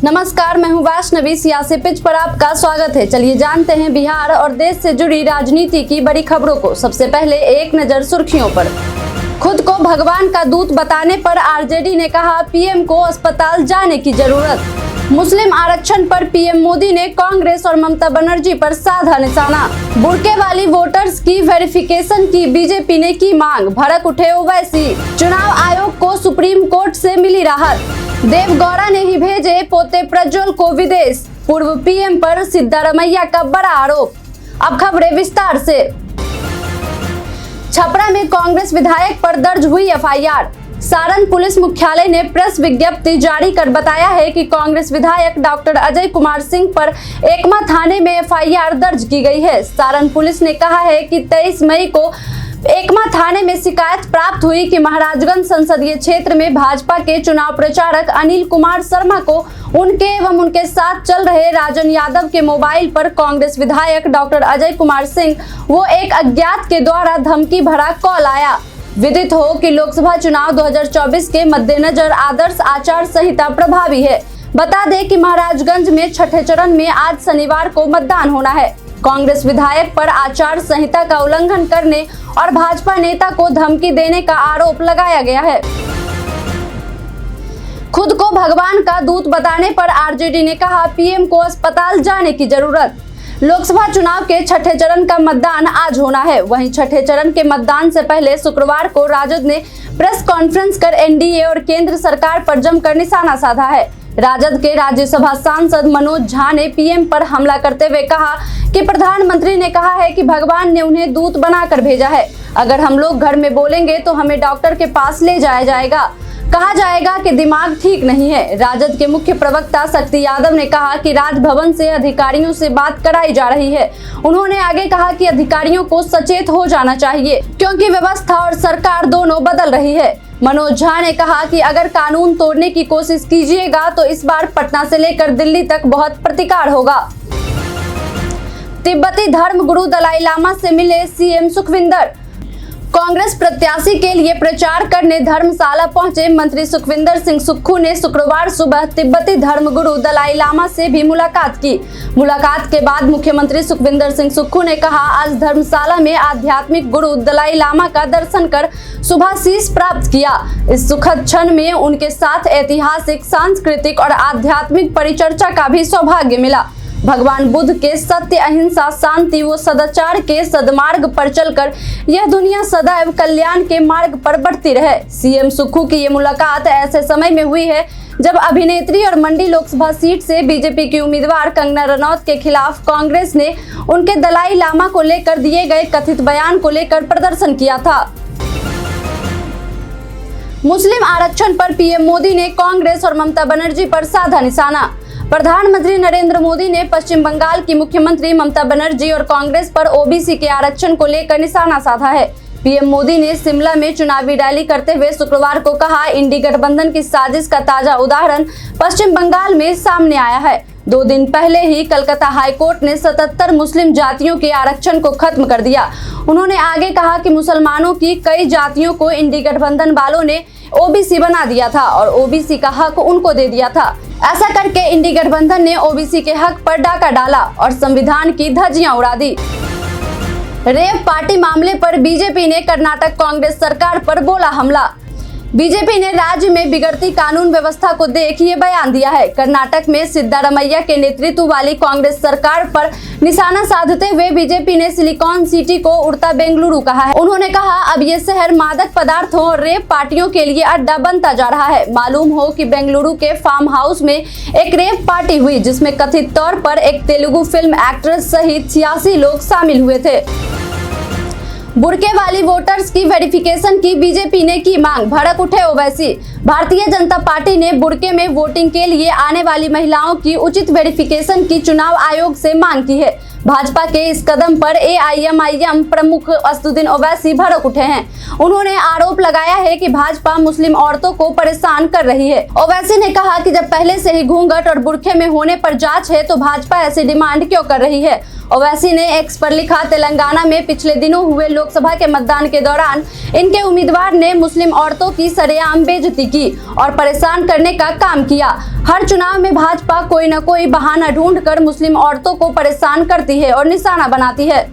नमस्कार, मैं हूं वैष्णवी। सियासी पिच पर आपका स्वागत है। चलिए जानते हैं बिहार और देश से जुड़ी राजनीति की बड़ी खबरों को। सबसे पहले एक नजर सुर्खियों पर। खुद को भगवान का दूत बताने पर आरजेडी ने कहा पीएम को अस्पताल जाने की जरूरत। मुस्लिम आरक्षण पर पीएम मोदी ने कांग्रेस और ममता बनर्जी पर साधा निशाना। बुर्के वाली वोटर्स की वेरिफिकेशन की बीजेपी ने की मांग, भड़क उठे ओवैसी। चुनाव आयोग को सुप्रीम कोर्ट से मिली राहत। देवगौड़ा ने ही भेजे पोते प्रज्वल को विदेश। पूर्व पीएम पर सिद्धारमैया का बड़ा आरोप। अब खबरें विस्तार से। छपरा में कांग्रेस विधायक पर दर्ज हुई एफआईआर। सारण पुलिस मुख्यालय ने प्रेस विज्ञप्ति जारी कर बताया है कि कांग्रेस विधायक डॉक्टर अजय कुमार सिंह पर एकमा थाने में एफआईआर दर्ज की गई है। सारण पुलिस ने कहा है कि 23 मई को एकमा थाने में शिकायत प्राप्त हुई कि महाराजगंज संसदीय क्षेत्र में भाजपा के चुनाव प्रचारक अनिल कुमार शर्मा को उनके एवं उनके साथ चल रहे राजन यादव के मोबाइल पर कांग्रेस विधायक डॉक्टर अजय कुमार सिंह वो एक अज्ञात के द्वारा धमकी भरा कॉल आया। विदित हो कि लोकसभा चुनाव 2024 के मद्देनजर आदर्श आचार संहिता प्रभावी है। बता दें कि महाराजगंज में छठे चरण में आज शनिवार को मतदान होना है। कांग्रेस विधायक पर आचार संहिता का उल्लंघन करने और भाजपा नेता को धमकी देने का आरोप लगाया गया है। खुद को भगवान का दूत बताने पर आरजेडी ने कहा पीएम को अस्पताल जाने की जरूरत। लोकसभा चुनाव के छठे चरण का मतदान आज होना है। वहीं छठे चरण के मतदान से पहले शुक्रवार को राजद ने प्रेस कॉन्फ्रेंस कर एनडीए और केंद्र सरकार पर जमकर निशाना साधा है। राजद के राज्यसभा सांसद मनोज झा ने पीएम पर हमला करते हुए कहा कि प्रधानमंत्री ने कहा है कि भगवान ने उन्हें दूत बनाकर भेजा है। अगर हम लोग घर में बोलेंगे तो हमें डॉक्टर के पास ले जाया जाएगा, कहा जाएगा कि दिमाग ठीक नहीं है। राजद के मुख्य प्रवक्ता शक्ति यादव ने कहा कि राजभवन से अधिकारियों से बात कराई जा रही है। उन्होंने आगे कहा कि अधिकारियों को सचेत हो जाना चाहिए क्योंकि व्यवस्था और सरकार दोनों बदल रही है। मनोज झा ने कहा कि अगर कानून तोड़ने की कोशिश कीजिएगा तो इस बार पटना से लेकर दिल्ली तक बहुत प्रतिकार होगा। तिब्बती धर्म गुरु दलाई लामा से मिले सीएम सुखविंदर। कांग्रेस प्रत्याशी के लिए प्रचार करने धर्मशाला पहुंचे मंत्री सुखविंदर सिंह सुक्खू ने शुक्रवार सुबह तिब्बती धर्मगुरु दलाई लामा से भी मुलाकात की। मुलाकात के बाद मुख्यमंत्री सुखविंदर सिंह सुक्खू ने कहा आज धर्मशाला में आध्यात्मिक गुरु दलाई लामा का दर्शन कर शुभाशीष प्राप्त किया। इस सुखद क्षण में उनके साथ ऐतिहासिक, सांस्कृतिक और आध्यात्मिक परिचर्चा का भी सौभाग्य मिला। भगवान बुद्ध के सत्य, अहिंसा, शांति व सदाचार के सदमार्ग पर चलकर यह दुनिया सदैव कल्याण के मार्ग पर बढ़ती रहे। सीएम सुक्खू की ये मुलाकात ऐसे समय में हुई है जब अभिनेत्री और मंडी लोकसभा सीट से बीजेपी की उम्मीदवार कंगना रनौत के खिलाफ कांग्रेस ने उनके दलाई लामा को लेकर दिए गए कथित बयान को लेकर प्रदर्शन किया था। मुस्लिम आरक्षण पर पीएम मोदी ने कांग्रेस और ममता बनर्जी पर साधा निशाना। प्रधानमंत्री नरेंद्र मोदी ने पश्चिम बंगाल की मुख्यमंत्री ममता बनर्जी और कांग्रेस पर ओबीसी के आरक्षण को लेकर निशाना साधा है। पीएम मोदी ने शिमला में चुनावी रैली करते हुए शुक्रवार को कहा इंडी गठबंधन की साजिश का ताजा उदाहरण पश्चिम बंगाल में सामने आया है। 2 दिन पहले ही कलकत्ता हाईकोर्ट ने 77 मुस्लिम जातियों के आरक्षण को खत्म कर दिया। उन्होंने आगे कहा कि मुसलमानों की कई जातियों को इंडी गठबंधन वालों ने ओबीसी बना दिया था और ओबीसी का हक उनको दे दिया था। ऐसा करके इंडी गठबंधन ने ओबीसी के हक पर डाका डाला और संविधान की धज्जियां उड़ा दी। रेव पार्टी मामले पर बीजेपी ने कर्नाटक कांग्रेस सरकार पर बोला हमला। बीजेपी ने राज्य में बिगड़ती कानून व्यवस्था को देख ये बयान दिया है। कर्नाटक में सिद्धारमैया के नेतृत्व वाली कांग्रेस सरकार पर निशाना साधते हुए बीजेपी ने सिलिकॉन सिटी को उड़ता बेंगलुरु कहा है। उन्होंने कहा अब ये शहर मादक पदार्थों और रेप पार्टियों के लिए अड्डा बनता जा रहा है। मालूम हो कि बेंगलुरु के फार्म हाउस में एक रेप पार्टी हुई जिसमें कथित तौर पर एक तेलुगु फिल्म एक्ट्रेस सहित 86 लोग शामिल हुए थे। बुर्के वाली वोटर्स की वेरिफिकेशन की बीजेपी ने की मांग, भड़क उठे ओवैसी। भारतीय जनता पार्टी ने बुर्के में वोटिंग के लिए आने वाली महिलाओं की उचित वेरिफिकेशन की चुनाव आयोग से मांग की है। भाजपा के इस कदम पर AIMIM प्रमुख असदुद्दीन ओवैसी भड़क उठे हैं। उन्होंने आरोप लगाया है कि भाजपा मुस्लिम औरतों को परेशान कर रही है। ओवैसी ने कहा कि जब पहले से ही घूंघट और बुर्के में होने पर जांच है तो भाजपा ऐसी डिमांड क्यों कर रही है। ओवैसी ने एक्स पर लिखा, तेलंगाना में पिछले दिनों हुए लोकसभा के मतदान के दौरान इनके उम्मीदवार ने मुस्लिम औरतों की सरेआम बेइज्जती की और परेशान करने का काम किया। हर चुनाव में भाजपा कोई न कोई बहाना ढूंढकर मुस्लिम औरतों को परेशान करती है और निशाना बनाती है।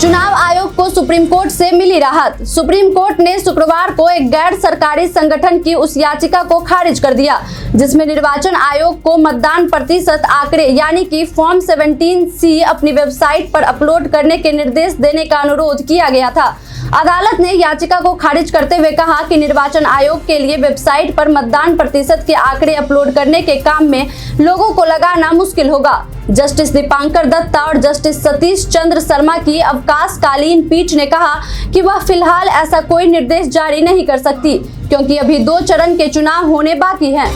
चुनाव आयोग को सुप्रीम कोर्ट से मिली राहत। सुप्रीम कोर्ट ने शुक्रवार को एक गैर सरकारी संगठन की उस याचिका को खारिज कर दिया जिसमें निर्वाचन आयोग को मतदान प्रतिशत आंकड़े यानी कि फॉर्म 17C अपनी वेबसाइट पर अपलोड करने के निर्देश देने का अनुरोध किया गया था। अदालत ने याचिका को खारिज करते हुए कहा कि निर्वाचन आयोग के लिए वेबसाइट पर मतदान प्रतिशत के आंकड़े अपलोड करने के काम में लोगों को लगाना मुश्किल होगा। जस्टिस दीपांकर दत्ता और जस्टिस सतीश चंद्र शर्मा की अवकाशकालीन पीठ ने कहा कि वह फिलहाल ऐसा कोई निर्देश जारी नहीं कर सकती क्योंकि अभी 2 चरण के चुनाव होने बाकी हैं।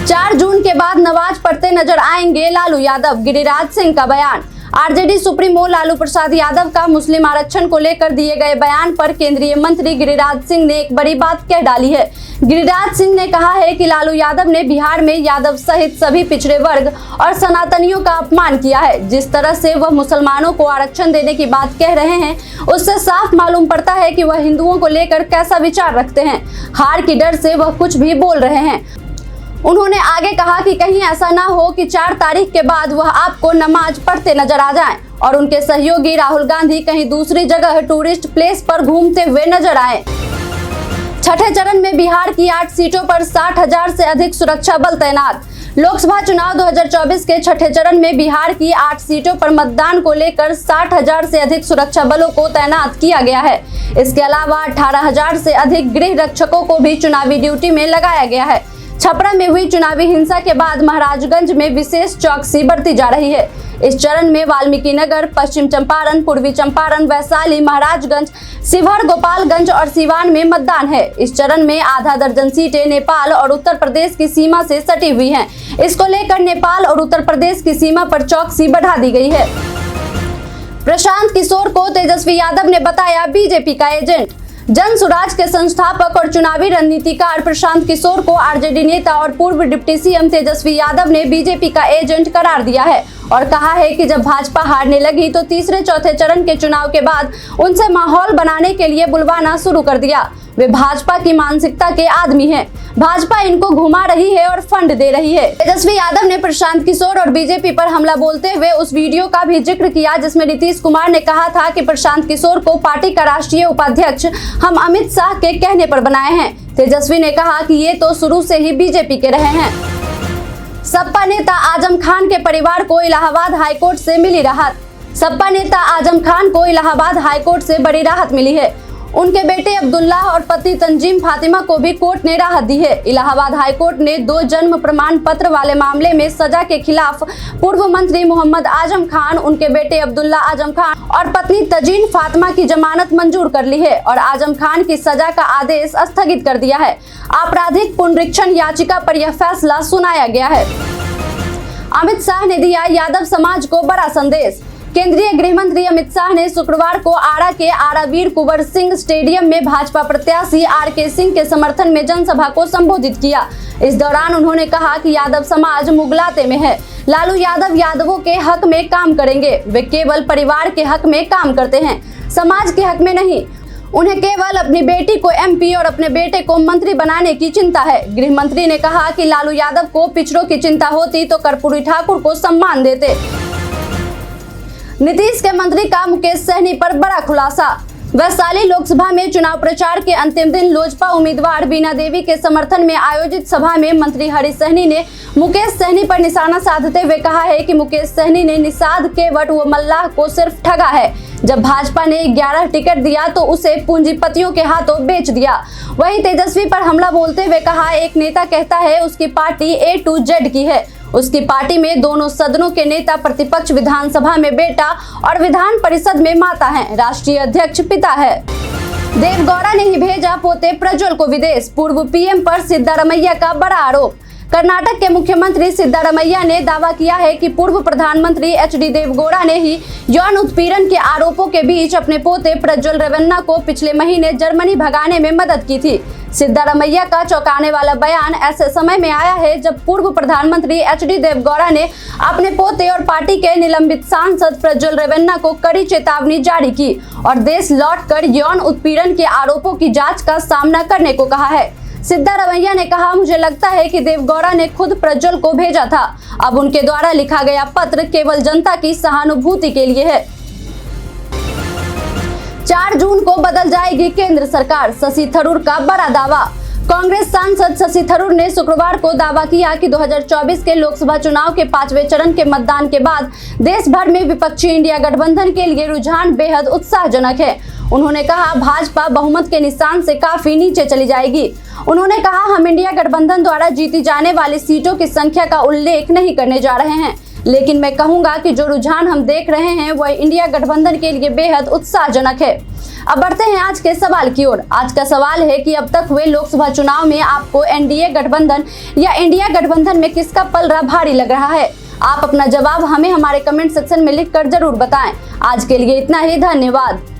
4 जून के बाद नमाज पढ़ते नजर आएंगे लालू यादव, गिरिराज सिंह का बयान। आरजेडी सुप्रीमो लालू प्रसाद यादव का मुस्लिम आरक्षण को लेकर दिए गए बयान पर केंद्रीय मंत्री गिरिराज सिंह ने एक बड़ी बात कह डाली है। गिरिराज सिंह ने कहा है कि लालू यादव ने बिहार में यादव सहित सभी पिछड़े वर्ग और सनातनियों का अपमान किया है। जिस तरह से वह मुसलमानों को आरक्षण देने की बात कह रहे हैं उससे साफ मालूम पड़ता है कि वह हिंदुओं को लेकर कैसा विचार रखते हैं। हार की डर से वह कुछ भी बोल रहे हैं। उन्होंने आगे कहा कि कहीं ऐसा ना हो कि 4 तारीख के बाद वह आपको नमाज पढ़ते नजर आ जाएं और उनके सहयोगी राहुल गांधी कहीं दूसरी जगह टूरिस्ट प्लेस पर घूमते हुए नजर आए। छठे चरण में बिहार की 8 सीटों पर 60,000 से अधिक सुरक्षा बल तैनात। लोकसभा चुनाव 2024 के छठे चरण में बिहार की 8 सीटों पर मतदान को लेकर 60,000 से अधिक सुरक्षा बलों को तैनात किया गया है। इसके अलावा 18,000 से अधिक गृह रक्षकों को भी चुनावी ड्यूटी में लगाया गया है। छपरा में हुई चुनावी हिंसा के बाद महाराजगंज में विशेष चौकसी बरती जा रही है। इस चरण में वाल्मीकिनगर, पश्चिम चंपारण, पूर्वी चंपारण, वैशाली, महाराजगंज, शिवहर, गोपालगंज और सिवान में मतदान है। इस चरण में आधा दर्जन सीटें नेपाल और उत्तर प्रदेश की सीमा से सटी हुई हैं। इसको लेकर नेपाल और उत्तर प्रदेश की सीमा पर चौकसी बढ़ा दी गई है। प्रशांत किशोर को तेजस्वी यादव ने बताया बीजेपी का एजेंट। जन सुराज के संस्थापक और चुनावी रणनीतिकार प्रशांत किशोर को आरजेडी नेता और पूर्व डिप्टी सीएम तेजस्वी यादव ने बीजेपी का एजेंट करार दिया है और कहा है कि जब भाजपा हारने लगी तो तीसरे चौथे चरण के चुनाव के बाद उनसे माहौल बनाने के लिए बुलवाना शुरू कर दिया। वे भाजपा की मानसिकता के आदमी हैं। भाजपा इनको घुमा रही है और फंड दे रही है। तेजस्वी यादव ने प्रशांत किशोर और बीजेपी पर हमला बोलते हुए उस वीडियो का भी जिक्र किया जिसमें नीतीश कुमार ने कहा था कि प्रशांत किशोर को पार्टी का राष्ट्रीय उपाध्यक्ष हम अमित शाह के कहने पर बनाए हैं। तेजस्वी ने कहा कि ये तो शुरू से ही बीजेपी के रहे हैं। सपा नेता आजम खान के परिवार को इलाहाबाद हाईकोर्ट से मिली राहत। सपा नेता आजम खान को इलाहाबाद हाईकोर्ट से बड़ी राहत मिली है। उनके बेटे अब्दुल्ला और पत्नी तंजीम फातिमा को भी कोर्ट ने राहत दी है। इलाहाबाद हाईकोर्ट ने 2 जन्म प्रमाण पत्र वाले मामले में सजा के खिलाफ पूर्व मंत्री मोहम्मद आजम खान, उनके बेटे अब्दुल्ला आजम खान और पत्नी तंजीम फातिमा की जमानत मंजूर कर ली है और आजम खान की सजा का आदेश स्थगित कर दिया है। आपराधिक पुनरीक्षण याचिका पर यह फैसला सुनाया गया है। अमित शाह ने दिया यादव समाज को बड़ा संदेश। केंद्रीय गृह मंत्री अमित शाह ने शुक्रवार को आरा के आरावीर कुंवर सिंह स्टेडियम में भाजपा प्रत्याशी आर.के. सिंह के समर्थन में जनसभा को संबोधित किया। इस दौरान उन्होंने कहा कि यादव समाज मुगलाते में है। लालू यादव यादवों के हक में काम करेंगे। वे केवल परिवार के हक में काम करते हैं, समाज के हक में नहीं। उन्हें केवल अपनी बेटी को MP और अपने बेटे को मंत्री बनाने की चिंता है। गृह मंत्री ने कहा कि लालू यादव को पिछड़ों की चिंता होती तो कर्पूरी ठाकुर को सम्मान देते। नीतीश के मंत्री का मुकेश सहनी पर बड़ा खुलासा। वैशाली लोकसभा में चुनाव प्रचार के अंतिम दिन लोजपा उम्मीदवार बीना देवी के समर्थन में आयोजित सभा में मंत्री हरि सहनी ने मुकेश सहनी पर निशाना साधते हुए कहा है कि मुकेश सहनी ने निषाद केवट व मल्लाह को सिर्फ ठगा है। जब भाजपा ने 11 टिकट दिया तो उसे पूंजीपतियों के हाथों बेच दिया। वहीं तेजस्वी पर हमला बोलते हुए कहा, एक नेता कहता है उसकी पार्टी A to Z की है। उसकी पार्टी में दोनों सदनों के नेता, प्रतिपक्ष विधानसभा में बेटा और विधान परिषद में माता हैं, राष्ट्रीय अध्यक्ष पिता है। देवगौड़ा ने ही भेजा पोते प्रज्वल को विदेश। पूर्व PM पर सिद्धारमैया का बड़ा आरोप। कर्नाटक के मुख्यमंत्री सिद्धारमैया ने दावा किया है कि पूर्व प्रधानमंत्री एच.डी. देवेगौड़ा ने ही यौन उत्पीड़न के आरोपों के बीच अपने पोते प्रज्वल रेवन्ना को पिछले महीने जर्मनी भगाने में मदद की थी। सिद्धारमैया का चौंकाने वाला बयान ऐसे समय में आया है जब पूर्व प्रधानमंत्री एच.डी. देवेगौड़ा ने अपने पोते और पार्टी के निलंबित सांसद प्रज्वल रेवन्ना को कड़ी चेतावनी जारी की और देश लौटकर यौन उत्पीड़न के आरोपों की जांच का सामना करने को कहा है। सिद्धारमैया ने कहा, मुझे लगता है कि देवेगौड़ा ने खुद प्रज्वल को भेजा था। अब उनके द्वारा लिखा गया पत्र केवल जनता की सहानुभूति के लिए है। 4 जून को बदल जाएगी केंद्र सरकार, शशि थरूर का बड़ा दावा। कांग्रेस सांसद शशि थरूर ने शुक्रवार को दावा किया कि 2024 के लोकसभा चुनाव के 5वें चरण के मतदान के बाद देश भर में विपक्षी इंडिया गठबंधन के लिए रुझान बेहद उत्साहजनक है। उन्होंने कहा, भाजपा बहुमत के निशान से काफी नीचे चली जाएगी। उन्होंने कहा, हम इंडिया गठबंधन द्वारा जीती जाने वाली सीटों की संख्या का उल्लेख नहीं करने जा रहे हैं, लेकिन मैं कहूंगा कि जो रुझान हम देख रहे हैं वह इंडिया गठबंधन के लिए बेहद उत्साहजनक है। अब बढ़ते हैं आज के सवाल की ओर। आज का सवाल है कि अब तक हुए लोकसभा चुनाव में आपको एनडीए गठबंधन या इंडिया गठबंधन में किसका पलड़ा भारी लग रहा है? आप अपना जवाब हमें हमारे कमेंट सेक्शन में लिखकर जरूर बताएं। आज के लिए इतना ही, धन्यवाद।